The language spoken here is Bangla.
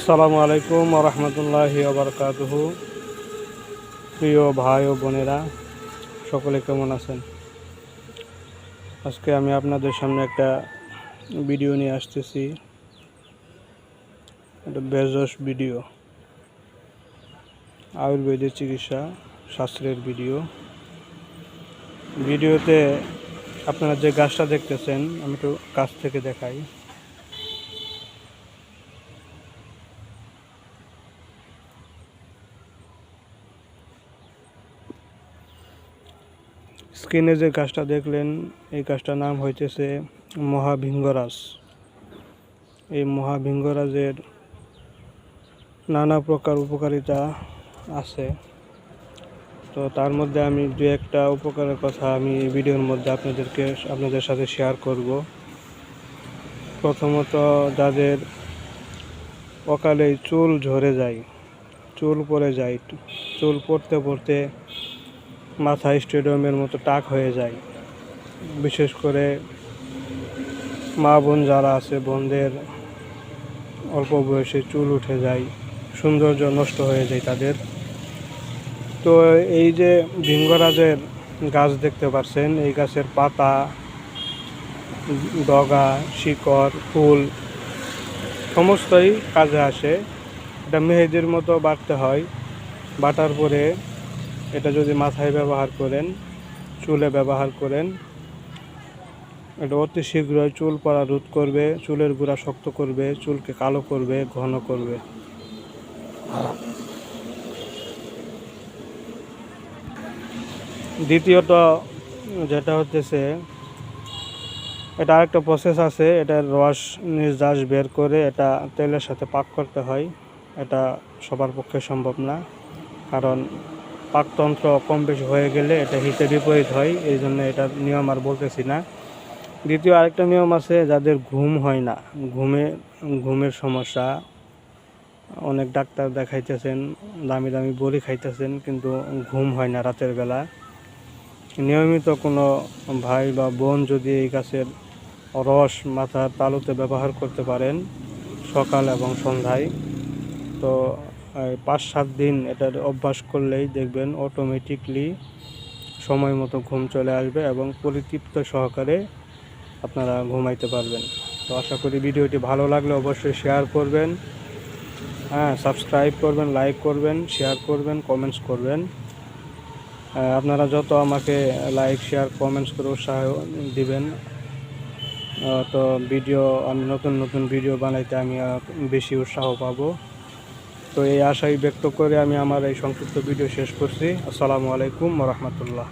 আসসালামু আলাইকুম ওয়া রাহমাতুল্লাহি ওয়া বারাকাতুহু। প্রিয় ভাই ও বোনেরা, সকলে কেমন আছেন? আজকে আমি আপনাদের সামনে একটা ভিডিও নিয়ে আসতেছি। একটা বেজস ভিডিও, আয়ুর্বেদিক চিকিৎসা শাস্ত্রের ভিডিওতে আপনারা যে গাছটা দেখতেছেন, আমি একটু কাছ থেকে দেখাই। স্ক্রিনে যে গাছটা দেখলেন, এই গাছটার নাম হইতেছে মহাভিঙ্গরাজ। এই মহাভিঙ্গরাজের নানা প্রকার উপকারিতা আছে। তো তার মধ্যে আমি দু একটা উপকারের কথা আমি এই ভিডিওর মধ্যে আপনাদের সাথে শেয়ার করব। প্রথমত, যাদের অকালে চুল ঝরে যায়, চুল পড়ে যায়, চুল পড়তে পড়তে মাথায় স্টেডিয়ামের মতো টাক হয়ে যায়, বিশেষ করে মা বোন যারা আছে, বোনদের অল্প বয়সে চুল উঠে যায়, সৌন্দর্য নষ্ট হয়ে যায় তাদের। তো এই যে ভিঙ্গরাজের গাছ দেখতে পাচ্ছেন, এই গাছের পাতা, ডগা, শিকড়, ফুল সমস্তই কাজে আসে। এটা মেহেদির মতো বাটতে হয়। বাটার পরে এটা যদি মাথায় ব্যবহার করেন, চুলে ব্যবহার করেন, এটা অতি শীঘ্রই চুল পড়া রোধ করবে, চুলের গোড়া শক্ত করবে, চুলকে কালো করবে, ঘন করবে। দ্বিতীয়ত যেটা হচ্ছে, এটা আরেকটা প্রসেস আছে। এটার রস নির্যাস বের করে এটা তেলের সাথে পাক করতে হয়। এটা সবার পক্ষে সম্ভব না, কারণ পাকতন্ত্র কম বেশি হয়ে গেলে এটা হিতে বিপরীত হয়। এই জন্য এটার নিয়ম আর বলতেছি না। দ্বিতীয় আরেকটা নিয়ম আছে, যাদের ঘুম হয় না, ঘুমের সমস্যা, অনেক ডাক্তার দেখাইতেছেন, দামি দামি বড়ি খাইতেছেন, কিন্তু ঘুম হয় না রাতের বেলা। নিয়মিত কোনো ভাই বা বোন যদি এই গাছের রস মাথার তালুতে ব্যবহার করতে পারেন সকাল এবং সন্ধ্যায়, তো 5-7 দিন এটার অভ্যাস করলেই দেখবেন অটোমেটিকলি সময় মতো ঘুম চলে আসবে এবং পরিতৃপ্ত সহকারে আপনারা ঘুমাইতে পারবেন। তো আশা করি ভিডিওটি ভালো লাগলে অবশ্যই শেয়ার করবেন, সাবস্ক্রাইব করবেন, লাইক করবেন, শেয়ার করবেন, কমেন্টস করবেন। আপনারা যত আমাকে লাইক, শেয়ার, কমেন্টস করে উৎসাহ দিবেন, তো আমি নতুন ভিডিও বানাইতে আমি বেশি উৎসাহ পাবো। তো এই আশাই ব্যক্ত করে আমি আমার এই সংক্ষিপ্ত ভিডিও শেষ করছি। আসসালামু আলাইকুম ওয়া রাহমাতুল্লাহ।